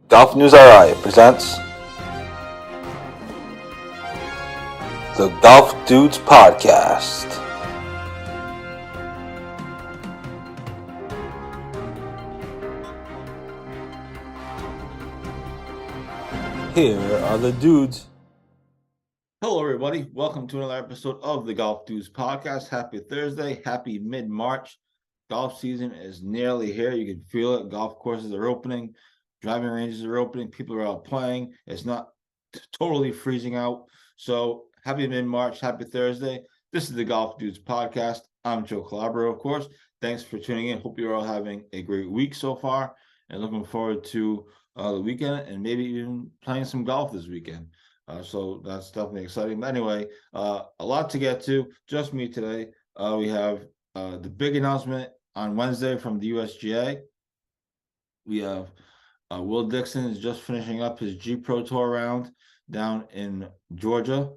GolfNewsRI presents the Golf Dudes Podcast. Here are the dudes. Hello, everybody. Welcome to another episode of the Golf Dudes Podcast. Happy Thursday. Happy mid-March. Golf season is nearly here. You can feel it. Golf courses are opening. Driving ranges are opening. People are out playing. It's not totally freezing out. So happy mid-March. Happy Thursday. This is the Golf Dudes Podcast. I'm Joe Calabro, of course. Thanks for tuning in. Hope you're all having a great week so far and looking forward to the weekend and maybe even playing some golf this weekend. So that's definitely exciting. But anyway, a lot to get to. Just me today. We have the big announcement on Wednesday from the USGA. We have Will Dickson is just finishing up his G Pro Tour round down in Georgia.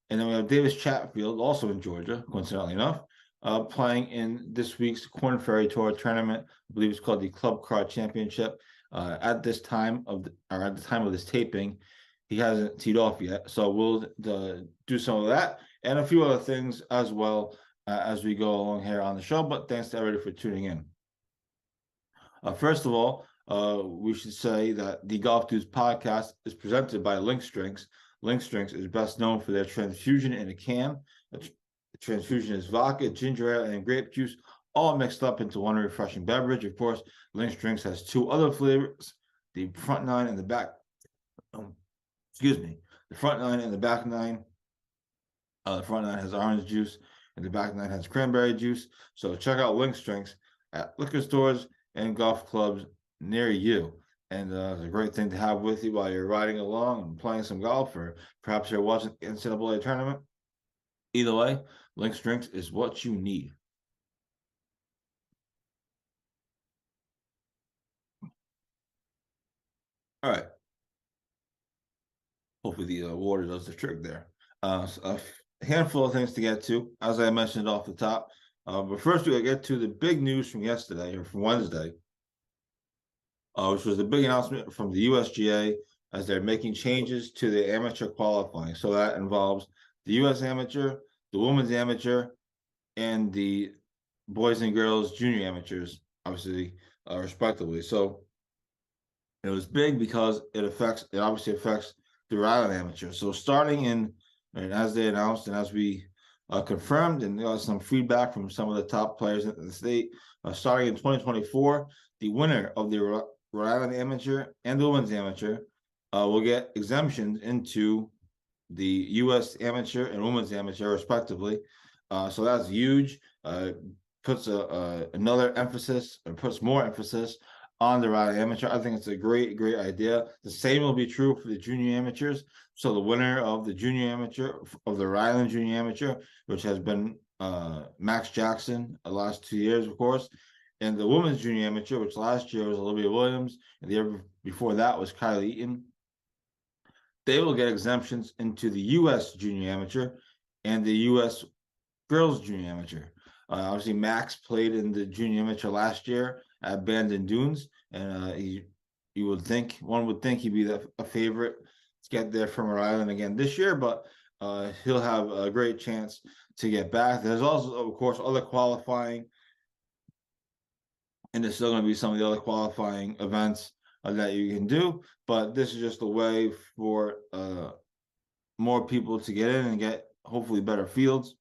And then we have Davis Chatfield, also in Georgia, coincidentally enough, playing in this week's Korn Ferry Tour tournament. I believe it's called the Club Car Championship. At the time of this taping, he hasn't teed off yet. So we'll do some of that and a few other things as well as we go along here on the show. But thanks to everybody for tuning in. First of all, we should say that the Golf Dudes Podcast is presented by Link Drinks. Link Drinks is best known for their transfusion in a can. The transfusion is vodka, ginger ale, and grape juice, all mixed up into one refreshing beverage. Of course, Link Drinks has two other flavors, the front nine and the back. The front nine and the back nine. The front nine has orange juice, and the back nine has cranberry juice. So check out Link Drinks at liquor stores and golf clubs near you. And it's a great thing to have with you while you're riding along and playing some golf, or perhaps you're watching the NCAA tournament. Either way, Link's Drinks is what you need. All right. Hopefully the water does the trick there. So a handful of things to get to, as I mentioned off the top. But first, we got to get to the big news from yesterday, or from Wednesday, which was the big announcement from the USGA as they're making changes to the amateur qualifying. So that involves the U.S. Amateur, the Women's Amateur, and the boys and girls junior amateurs, obviously, respectively. So it was big because it obviously affects the Rhode Island Amateur. So starting and as they announced and as we confirmed, and got some feedback from some of the top players in the state, starting in 2024, the winner of the Rhode Island Amateur and the Women's Amateur will get exemptions into the U.S. Amateur and Women's Amateur, respectively. So that's huge. Puts another emphasis, or puts more emphasis on the Rhode Island Amateur. I think it's a great idea. The same will be true for the junior amateurs. So the winner of the junior amateur, of the Rhode Island Junior Amateur, which has been Max Jackson the last 2 years, of course, and the women's junior amateur, which last year was Olivia Williams, and the year before that was Kylie Eaton, they will get exemptions into the U.S. junior amateur and the U.S. girls junior amateur. Obviously, Max played in the junior amateur last year at Bandon Dunes, and one would think he'd be a favorite to get there from Rhode Island again this year, but he'll have a great chance to get back. There's also, of course, other qualifying, and there's still going to be some of the other qualifying events that you can do, but this is just a way for more people to get in and get hopefully better fields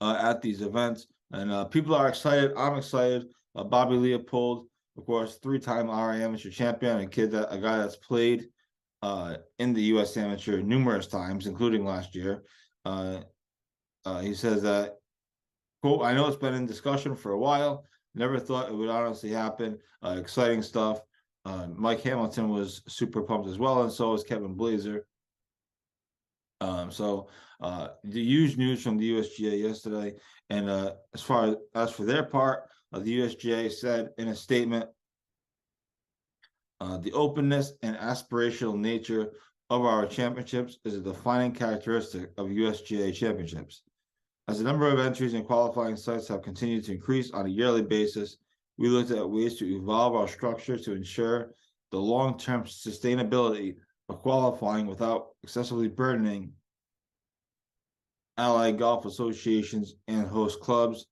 at these events. And people are excited. I'm excited. Bobby Leopold, of course, 3-time RA amateur champion, a guy that's played in the U.S. Amateur numerous times, including last year. He says that, quote, "I know it's been in discussion for a while. Never thought it would honestly happen. Exciting stuff." Mike Hamilton was super pumped as well, and so was Kevin Blazer. So The huge news from the USGA yesterday, and as for their part, the USGA said in a statement, the openness and aspirational nature of our championships is a defining characteristic of USGA championships. As the number of entries and qualifying sites have continued to increase on a yearly basis, we looked at ways to evolve our structure to ensure the long-term sustainability of qualifying without excessively burdening allied golf associations and host clubs.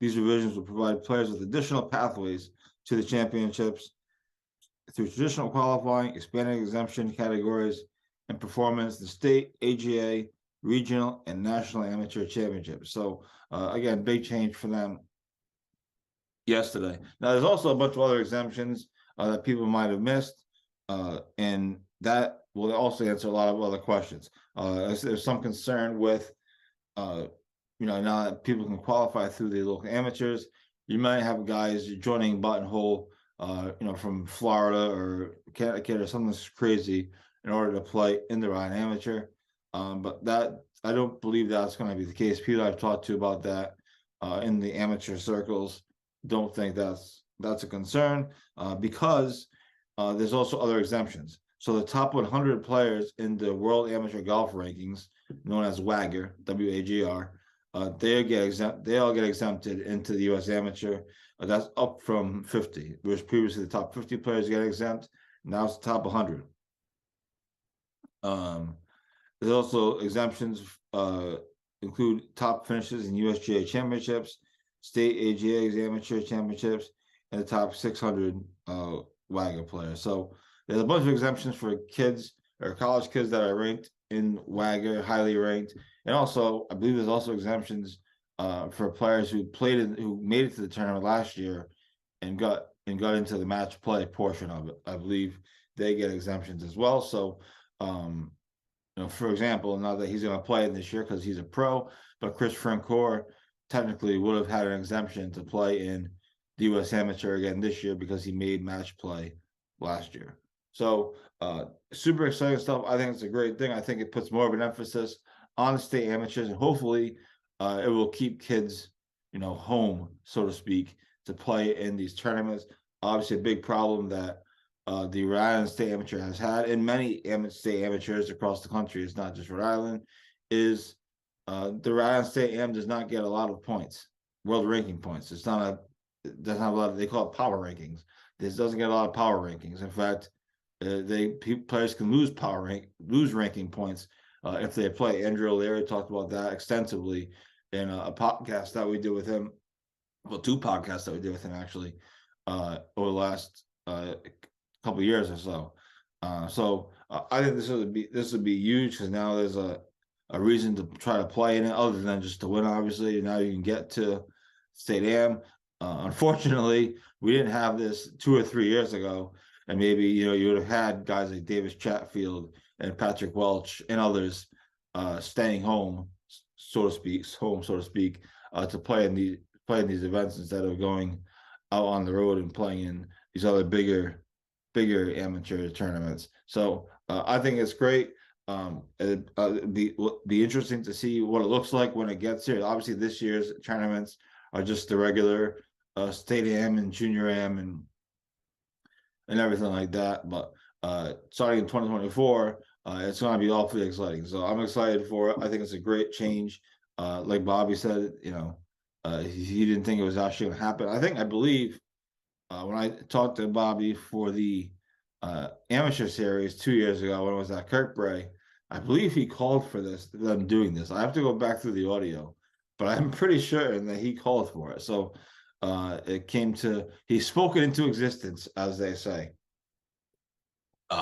These revisions will provide players with additional pathways to the championships through traditional qualifying, expanded exemption categories, and performance, the state, AGA, regional, and national amateur championships. So again, big change for them yesterday. Now, there's also a bunch of other exemptions that people might have missed, and that will also answer a lot of other questions. There's some concern with, now that people can qualify through the local amateurs, you might have guys joining buttonhole, from Florida or Connecticut or something that's crazy in order to play in the Rhode Island Amateur. But that, I don't believe that's going to be the case. People I've talked to about that in the amateur circles don't think that's a concern, because there's also other exemptions. So the top 100 players in the World Amateur Golf Rankings, known as WAGR, WAGR, they all get exempted into the U.S. Amateur. That's up from 50. It was previously the top 50 players get exempt. Now it's the top 100. There's also exemptions include top finishes in USGA championships, state AGA amateur championships, and the top 600 WAGR players. So there's a bunch of exemptions for kids or college kids that are ranked in WAGR, highly ranked, and also I believe there's also exemptions for players who made it to the tournament last year and got into the match play portion of it. I believe they get exemptions as well. So, for example, not that he's going to play in this year because he's a pro, but Chris Francoeur technically would have had an exemption to play in the U.S. Amateur again this year because he made match play last year. So super exciting stuff. I think it's a great thing. I think it puts more of an emphasis on the state amateurs, and hopefully it will keep kids, home, so to speak, to play in these tournaments. Obviously, a big problem that the Rhode Island State Amateur has had, and many state amateurs across the country, it's not just Rhode Island, is the Rhode Island State Am does not get a lot of points, world ranking points. It doesn't have a lot of, they call it power rankings. This doesn't get a lot of power rankings. In fact, players can lose ranking points if they play. Andrew O'Leary talked about that extensively in a podcast that we did with him. Well, two podcasts that we did with him actually over the last couple of years or so. So I think this would be huge because now there's a reason to try to play in it other than just to win. Obviously, now you can get to State Am. Unfortunately, we didn't have this 2 or 3 years ago, and maybe you would have had guys like Davis Chatfield and Patrick Welch and others staying home, so to speak, to play in these events instead of going out on the road and playing in these other bigger amateur tournaments. So I think it's great. It'd be interesting to see what it looks like when it gets here. Obviously, this year's tournaments are just the regular state am and junior am and everything like that. But starting in 2024, it's going to be awfully exciting. So I'm excited for it. I think it's a great change. Like Bobby said, he didn't think it was actually going to happen. I believe when I talked to Bobby for the amateur series 2 years ago when I was at Kirkbride, I believe he called for them doing this. I have to go back through the audio, but I'm pretty sure that he called for it. So he spoke it into existence, as they say.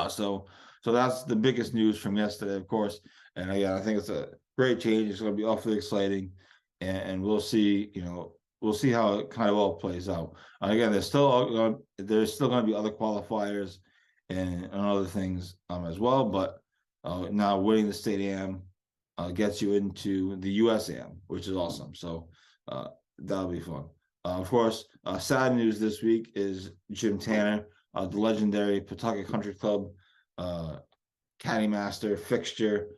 So that's the biggest news from yesterday, of course. And again, I think it's a great change. It's going to be awfully exciting, and we'll see. We'll see how it kind of all plays out. And again, there's still going to be other qualifiers and other things as well. But now winning the state am gets you into the U.S. am, which is awesome. So that'll be fun. Of course, sad news this week is Jim Tanner, the legendary Pawtucket Country Club caddy master fixture,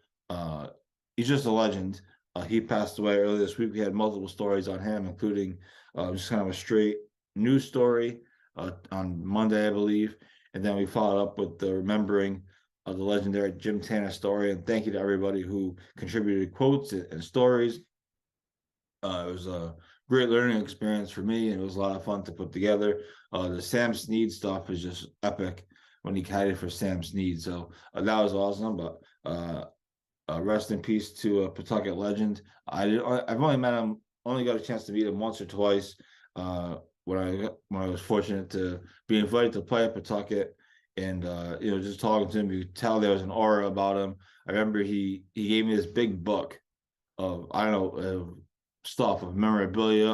he's just a legend. He passed away earlier this week. We had multiple stories on him, including just kind of a straight news story on Monday, I believe. And then we followed up with the remembering of the legendary Jim Tanner story. And thank you to everybody who contributed quotes and stories. It was a great learning experience for me, and it was a lot of fun to put together. The Sam Snead stuff is just epic when he caddied for Sam Snead. So that was awesome. But rest in peace to a Pawtucket legend. I've only met him, only got a chance to meet him once or twice. When I was fortunate to be invited to play at Pawtucket, and just talking to him, you could tell there was an aura about him. I remember he gave me this big book of, I don't know, stuff, of memorabilia,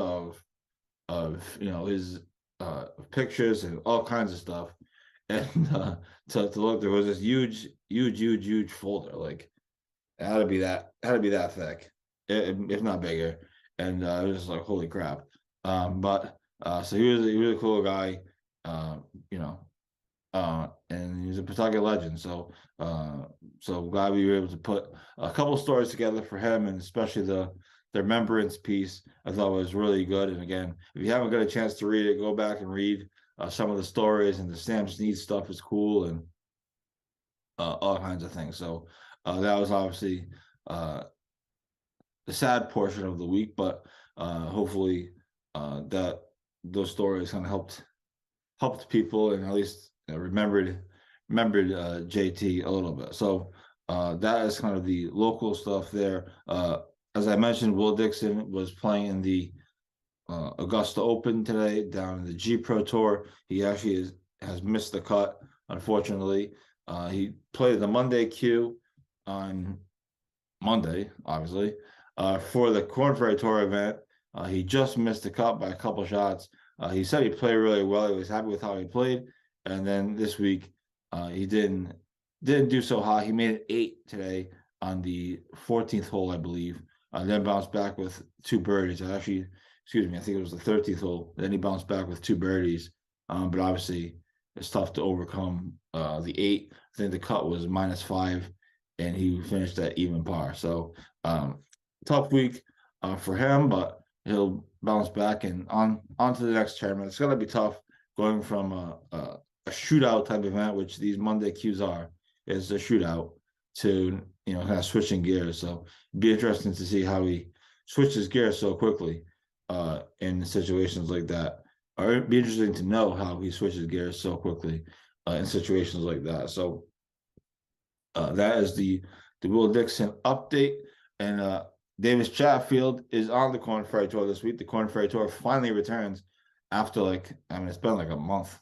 of his pictures and all kinds of stuff. And to look, there was this huge folder. Like, it had to be that thick, if not bigger. And it was just like, holy crap. So he was a cool guy, and he's a Pawtucket legend. So glad we were able to put a couple stories together for him, and especially the remembrance piece. I thought was really good. And again, if you haven't got a chance to read it, go back and read some of the stories. And the Sam Snead stuff is cool, and all kinds of things. So that was obviously the sad portion of the week, but hopefully that those stories kind of helped people, and at least remembered JT a little bit. So that is kind of the local stuff there. As I mentioned, Will Dickson was playing in the Augusta Open today down in the G Pro Tour. He actually has missed the cut, unfortunately. He played the Monday queue on Monday, obviously, for the Korn Ferry Tour event. He just missed the cut by a couple shots. He said he played really well. He was happy with how he played. And then this week, he didn't do so hot. He made an 8 today on the 14th hole, I believe. Then bounced back with 2 birdies. I think it was the 13th hole. Then he bounced back with 2 birdies. But obviously, it's tough to overcome the 8. I think the cut was -5, and he finished at even par. So tough week for him, but he'll bounce back and on to the next tournament. It's going to be tough going from a shootout type event, which these Monday Qs is a shootout, to kind of switching gears. So it'd be interesting to see how he switches gears so quickly in situations like that. Or it'd be interesting to know how he switches gears so quickly in situations like that. So that is the Will Dickson update. And Davis Chatfield is on the Korn Ferry Tour this week. The Korn Ferry Tour finally returns after it's been like a month.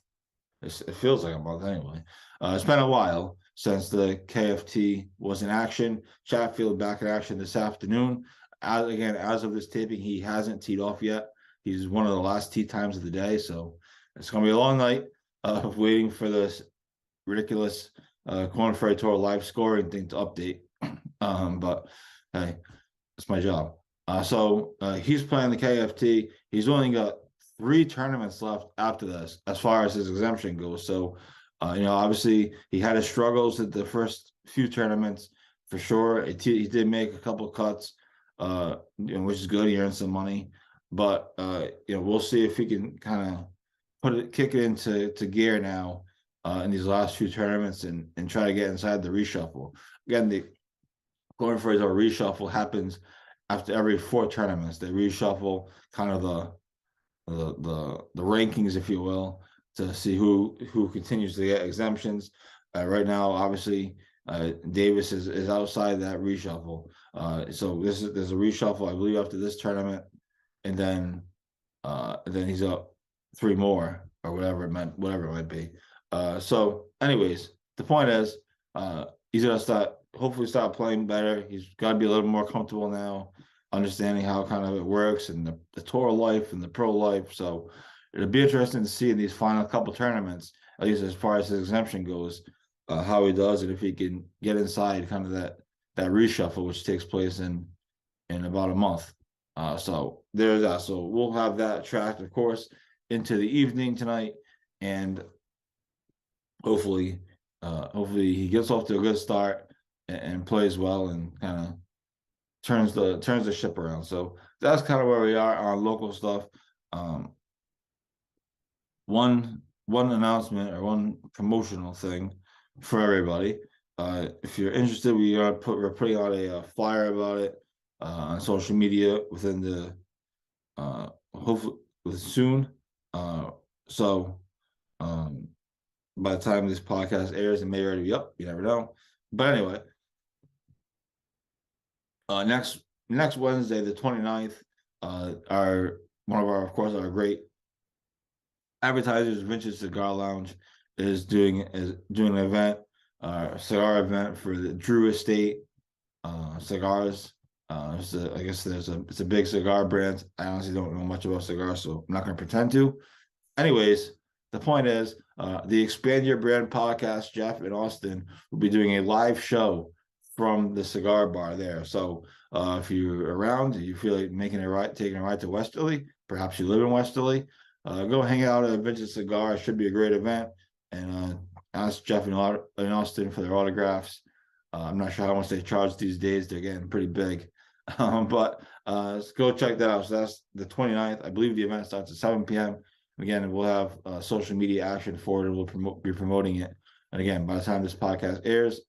It feels like a month anyway. It's been a while since the KFT was in action. Chatfield back in action this afternoon. As of this taping, he hasn't teed off yet. He's one of the last tee times of the day, so it's going to be a long night of waiting for this ridiculous Korn Ferry Tour live scoring thing to update. But hey, it's my job. So he's playing the KFT. He's only got 3 tournaments left after this, as far as his exemption goes. So, obviously he had his struggles at the first few tournaments for sure. He did make a couple of cuts, which is good. He earned some money, but we'll see if he can kind of kick it into gear now in these last few tournaments and try to get inside the reshuffle. Again, the Korn Ferry Tour reshuffle happens after every 4 tournaments. They reshuffle kind of the rankings, if you will, to see who continues to get exemptions. Right now, obviously, Davis is outside that reshuffle. So there's a reshuffle, I believe, after this tournament, and then he's up 3 more or whatever it might be. So, anyways, the point is, he's gonna hopefully start playing better. He's got to be a little more comfortable now, understanding how kind of it works and the tour life and the pro life. So it'll be interesting to see in these final couple tournaments, at least as far as his exemption goes, how he does, and if he can get inside kind of that reshuffle, which takes place in about a month. So there's that. So we'll have that tracked, of course, into the evening tonight, and hopefully he gets off to a good start and plays well and kind of turns the ship around. So that's kind of where we are on local stuff. One announcement or one promotional thing for everybody. If you're interested, we're putting out a flyer about it on social media within the hopefully soon. So by the time this podcast airs, it may already be up. You never know. But anyway, next Wednesday, the 29th, our great advertisers, Vintage Cigar Lounge, is doing an event, cigar event for the Drew Estate cigars. It's a big cigar brand. I honestly don't know much about cigars, so I'm not going to pretend to. Anyways, the point is, the Expand Your Brand podcast, Jeff and Austin will be doing a live show from the cigar bar there. So if you're around, you feel like taking a ride to Westerly, perhaps you live in Westerly, go hang out at Vintage Cigar. It should be a great event. And ask Jeff and Austin for their autographs. I'm not sure how much they charge these days. They're getting pretty big. But go check that out. So that's the 29th. I believe the event starts at 7 p.m. Again, we'll have social media action for it, and we'll be promoting it. And again, by the time this podcast airs,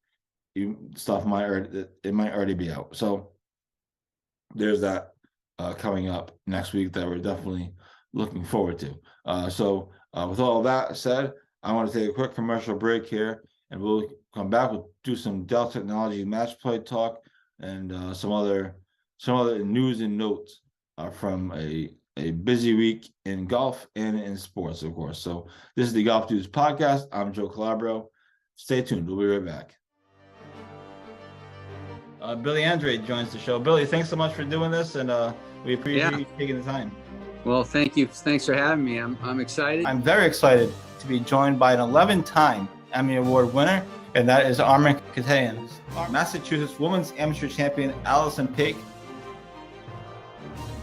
might already be out. So there's that coming up next week that we're definitely looking forward to. So with all that said, I want to take a quick commercial break here, and we'll come back. We'll do some Dell Technologies match play talk and some other news and notes from a busy week in golf and in sports, of course. So this is the Golf News Podcast. I'm Joe Calabro. Stay tuned. We'll be right back. Billy Andre joins the show. Billy, thanks so much for doing this, and we appreciate you taking the time. Well, thank you. Thanks for having me. I'm excited. I'm very excited to be joined by an 11-time Emmy Award winner, and that is Armin Katayan. Massachusetts Women's Amateur Champion Allison Paik.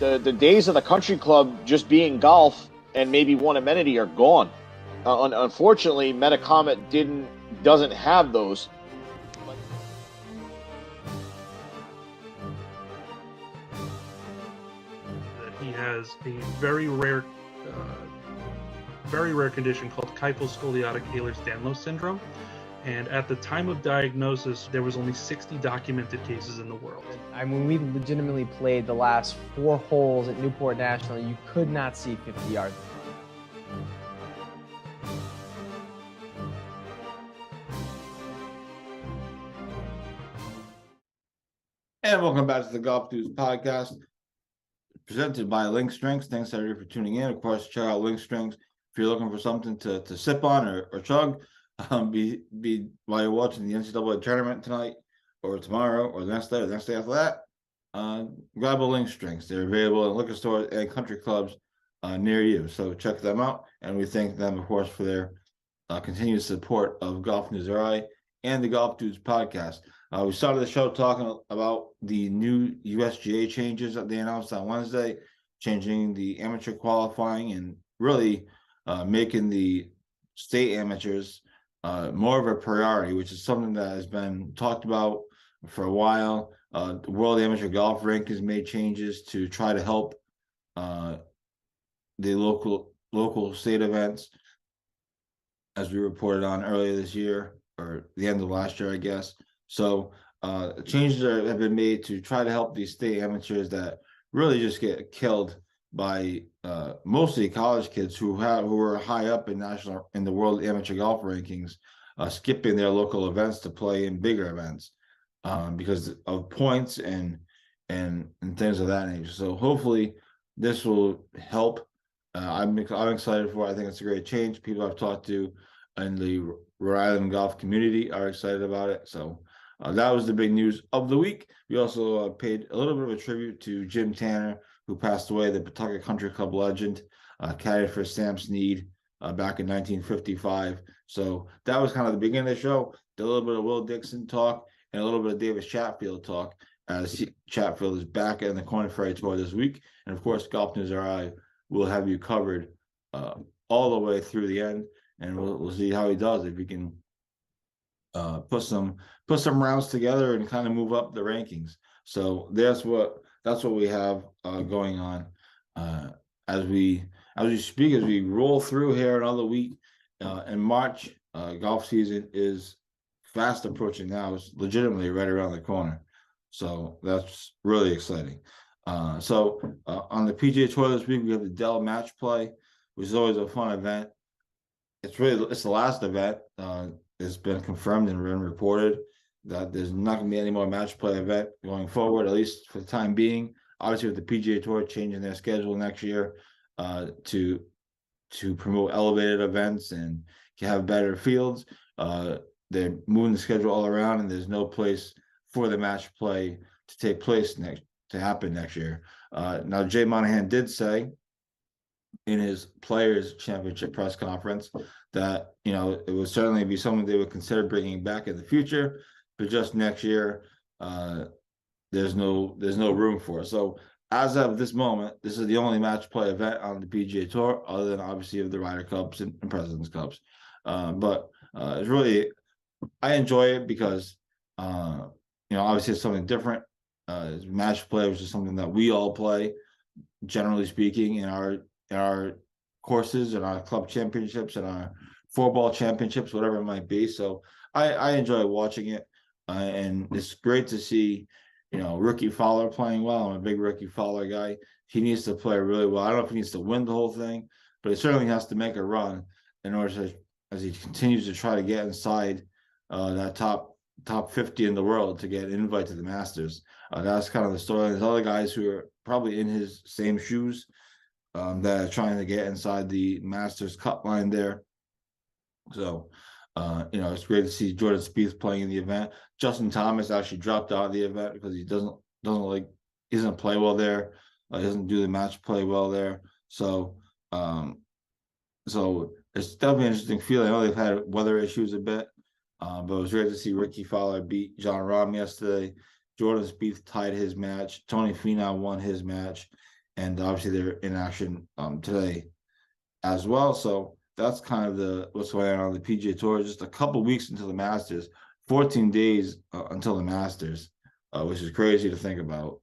The days of the country club just being golf and maybe one amenity are gone. Unfortunately, Metacomet doesn't have those. He has a very rare condition called kyphoscoliotic Ehlers-Danlos syndrome. And at the time of diagnosis, there was only 60 documented cases in the world. When we legitimately played the last 4 holes at Newport National, you could not see 50 yards. And welcome back to the Golf News Podcast, presented by Link Strengths. Thanks everybody for tuning in. Of course, check out Link Strengths if you're looking for something to sip on or chug. Be while you're watching the NCAA tournament tonight or tomorrow or the next day or the next day after that. Grab a Link Strengths. They're available in liquor stores and country clubs near you. So check them out, and we thank them, of course, for their continued support of GolfNewsRI and the Golf Dudes podcast. We started the show talking about the new USGA changes that they announced on Wednesday, changing the amateur qualifying and really making the state amateurs more of a priority, which is something that has been talked about for a while. The World Amateur Golf Rank has made changes to try to help the local state events, as we reported on earlier this year, or the end of last year, I guess. So changes have been made to try to help these state amateurs that really just get killed by mostly college kids who are high up in the World Amateur Golf Rankings, skipping their local events to play in bigger events because of points and things of that nature. So hopefully this will help. I'm excited for it. I think it's a great change. People I've talked to in the Rhode Island golf community are excited about it. So that was the big news of the week. We also paid a little bit of a tribute to Jim Tanner, who passed away, the Pawtucket Country Club legend, caddied for Sam Snead back in 1955. So that was kind of the beginning of the show. Did a little bit of Will Dickson talk and a little bit of Davis Chatfield talk, as Chatfield is back in the Korn Ferry Tour this week. And of course, GolfNewsRI will have you covered all the way through the end, and we'll see how he does, if he can put some rounds together and kind of move up the rankings. So that's what we have going on as we speak, as we roll through here another week in March. Golf season is fast approaching now. It's legitimately right around the corner. So that's really exciting. So on the PGA Tour this week, we have the Dell Match Play, which is always a fun event. It's the last event. It's been confirmed and been reported that there's not going to be any more match play event going forward, at least for the time being. Obviously, with the PGA Tour changing their schedule next year to promote elevated events and have better fields, they're moving the schedule all around, and there's no place for the match play to take place to happen next year. Now, Jay Monahan did say in his Players Championship press conference that it would certainly be something they would consider bringing back in the future, but just next year, there's no room for it. So as of this moment, this is the only match play event on the PGA Tour, other than obviously of the Ryder Cups and Presidents Cups. But it's really, I enjoy it because obviously it's something different. Match play, which is something that we all play, generally speaking, in our courses and our club championships and our 4-ball championships, whatever it might be. So I enjoy watching it, and it's great to see Rickie Fowler playing well. I'm a big Rickie Fowler guy. He needs to play really well. I don't know if he needs to win the whole thing, but he certainly has to make a run in order to, as he continues to try to get inside that top 50 in the world to get an invite to the Masters. That's kind of the story. There's other guys who are probably in his same shoes that are trying to get inside the Masters cut line there. So, it's great to see Jordan Spieth playing in the event. Justin Thomas actually dropped out of the event because he doesn't play well there. He doesn't do the match play well there. So it's definitely an interesting feeling. I know they've had weather issues a bit, but it was great to see Rickie Fowler beat Jon Rahm yesterday. Jordan Spieth tied his match. Tony Finau won his match, and obviously they're in action today as well. So that's kind of what's going on the PGA Tour. Just a couple weeks until the Masters, 14 days until the Masters, which is crazy to think about.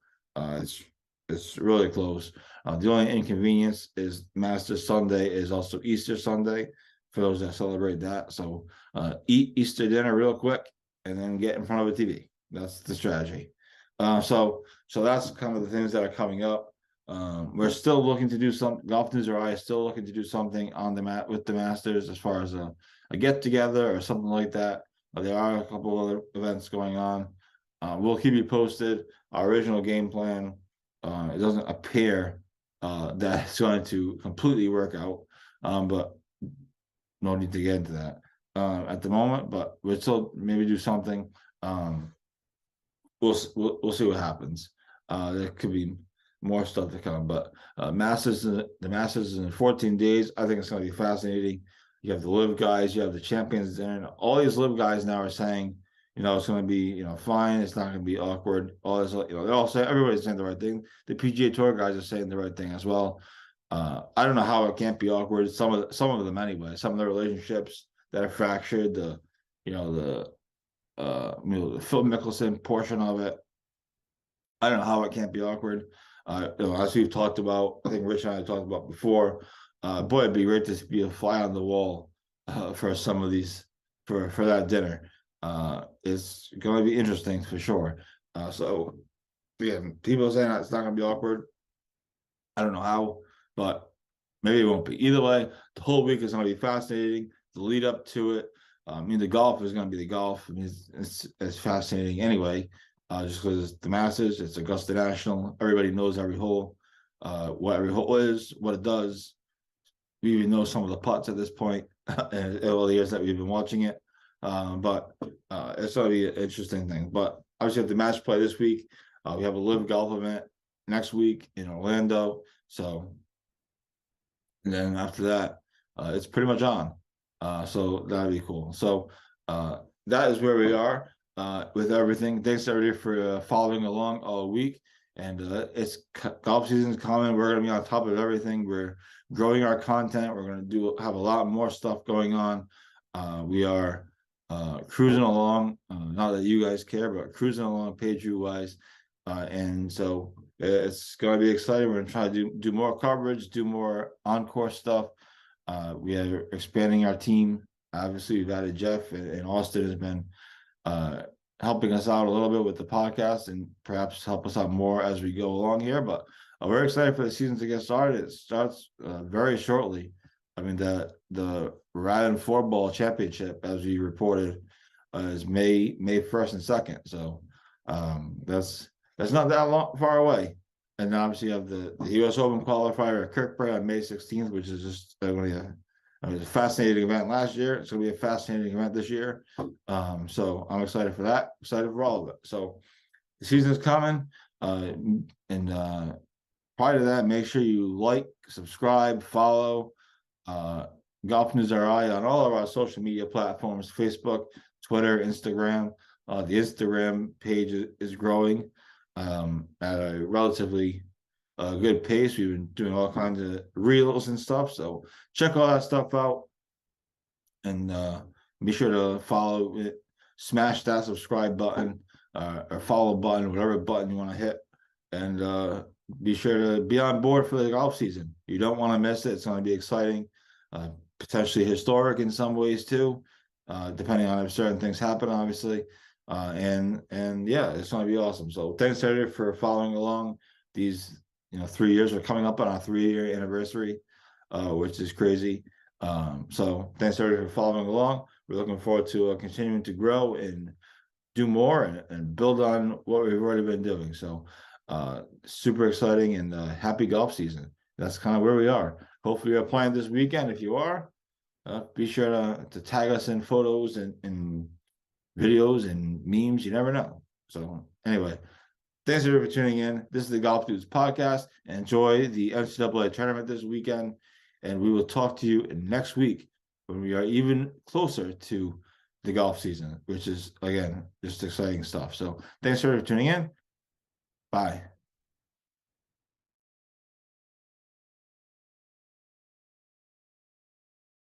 It's really close. The only inconvenience is Masters Sunday is also Easter Sunday for those that celebrate that. So eat Easter dinner real quick and then get in front of a TV. That's the strategy. So that's kind of the things that are coming up. We're still looking to do some. GolfNewsRI is still looking to do something on the mat with the Masters as far as a get together or something like that. There are a couple other events going on. We'll keep you posted. Our original game plan, it doesn't appear that it's going to completely work out, but no need to get into that at the moment. But we'll still maybe do something. We'll see what happens. There could be more stuff to come, but the Masters is in 14 days. I think it's going to be fascinating. You have the live guys, you have the champions there, and all these live guys now are saying, it's going to be, fine. It's not going to be awkward. All this, they're all saying, everybody's saying the right thing. The PGA Tour guys are saying the right thing as well. I don't know how it can't be awkward. Some of them anyway. Some of the relationships that are fractured. The Phil Mickelson portion of it. I don't know how it can't be awkward. As we've talked about, I think Rich and I talked about before. Boy, it'd be great to be a fly on the wall for some of these for that dinner. It's going to be interesting for sure. So yeah, people are saying that it's not going to be awkward. I don't know how, but maybe it won't be. Either way, the whole week is going to be fascinating. The lead up to it, the golf is going to be the golf. It's fascinating anyway. Just because it's the Masters, it's Augusta National. Everybody knows every hole, what every hole is, what it does. We even know some of the putts at this point, and all the years that we've been watching it. But it's going to be an interesting thing. But obviously, have the match play this week. We have a live golf event next week in Orlando. So, and then after that, it's pretty much on. So that'd be cool. So that is where we are with everything. Thanks everybody for following along all week. And it's golf season's coming. We're going to be on top of everything. We're growing our content. We're going to have a lot more stuff going on. We are cruising along. Not that you guys care, but cruising along page view wise. And so it's going to be exciting. We're going to try to do more coverage, do more on-course stuff. We are expanding our team. Obviously, we've added Jeff, and Austin has been helping us out a little bit with the podcast, and perhaps help us out more as we go along here. But I'm very excited for the season to get started. It starts very shortly. I mean, the Rhode Island Floorball Championship, as we reported, is May 1st and 2nd. So that's not that far away. And then obviously you have the U.S. Open qualifier at Kirkbride on May 16th, which is just going to be a fascinating event last year. It's going to be a fascinating event this year. So I'm excited for that. Excited for all of it. So the season's coming. And prior to that, make sure you like, subscribe, follow GolfNewsRI on all of our social media platforms: Facebook, Twitter, Instagram. The Instagram page is growing at a relatively good pace. We've been doing all kinds of reels and stuff, so check all that stuff out, and be sure to follow it. Smash that subscribe button or follow button, whatever button you want to hit, and be sure to be on board for the golf season. You don't want to miss it. It's going to be exciting, potentially historic in some ways too, depending on if certain things happen, obviously. And yeah, it's going to be awesome. So thanks everybody for following along these 3 years. We're coming up on our 3-year anniversary, which is crazy. So thanks everybody for following along. We're looking forward to continuing to grow and do more and build on what we've already been doing. So super exciting, and happy golf season. That's kind of where we are. Hopefully you're playing this weekend. If you are, be sure to tag us in photos and videos and memes. You never know. So anyway, thanks everybody for tuning in. This is the Golf Dudes podcast. Enjoy the NCAA tournament this weekend, and we will talk to you next week when we are even closer to the golf season, which is, again, just exciting stuff. So thanks everybody for tuning in. Bye.